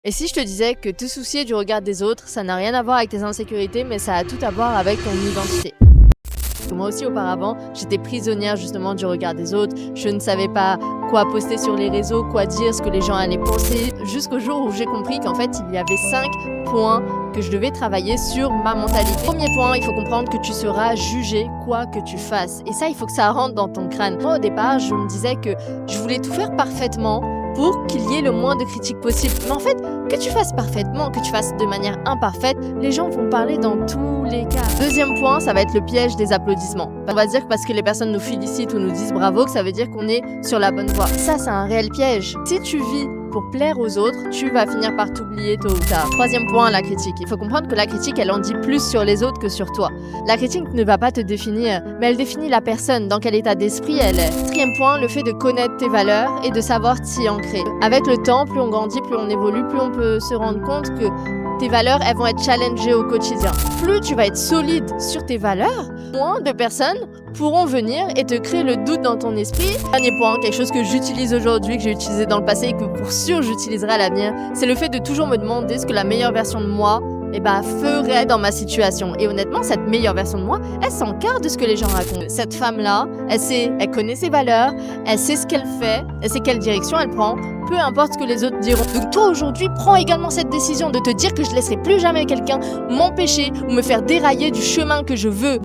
Et si je te disais que te soucier du regard des autres, ça n'a rien à voir avec tes insécurités, mais ça a tout à voir avec ton identité. Moi aussi, auparavant, j'étais prisonnière justement du regard des autres. Je ne savais pas quoi poster sur les réseaux, quoi dire, ce que les gens allaient penser, jusqu'au jour où j'ai compris qu'en fait, il y avait 5 points que je devais travailler sur ma mentalité. Premier point, il faut comprendre que tu seras jugé quoi que tu fasses. Et ça, il faut que ça rentre dans ton crâne. Moi, au départ, je me disais que je voulais tout faire parfaitement pour qu'il y ait le moins de critiques possible. Mais en fait, que tu fasses parfaitement, que tu fasses de manière imparfaite, les gens vont parler dans tous les cas. Deuxième point, ça va être le piège des applaudissements. On va dire que parce que les personnes nous félicitent ou nous disent bravo, que ça veut dire qu'on est sur la bonne voie. Ça, c'est un réel piège. Si tu vis pour plaire aux autres, tu vas finir par t'oublier tôt ou tard. Troisième point, la critique. Il faut comprendre que la critique, elle en dit plus sur les autres que sur toi. La critique ne va pas te définir, mais elle définit la personne, dans quel état d'esprit elle est. Quatrième point, le fait de connaître tes valeurs et de savoir t'y ancrer. Avec le temps, plus on grandit, plus on évolue, plus on peut se rendre compte que tes valeurs, elles vont être challengées au quotidien. Plus tu vas être solide sur tes valeurs, moins de personnes pourront venir et te créer le doute dans ton esprit. Dernier point, quelque chose que j'utilise aujourd'hui, que j'ai utilisé dans le passé et que pour sûr j'utiliserai à l'avenir, c'est le fait de toujours me demander ce que la meilleure version de moi ferait dans ma situation. Et honnêtement, cette meilleure version de moi, elle s'encarte de ce que les gens racontent. Cette femme-là, elle connaît ses valeurs, elle sait ce qu'elle fait, elle sait quelle direction elle prend, peu importe ce que les autres diront. Donc toi, aujourd'hui, prends également cette décision de te dire que je laisserai plus jamais quelqu'un m'empêcher ou me faire dérailler du chemin que je veux.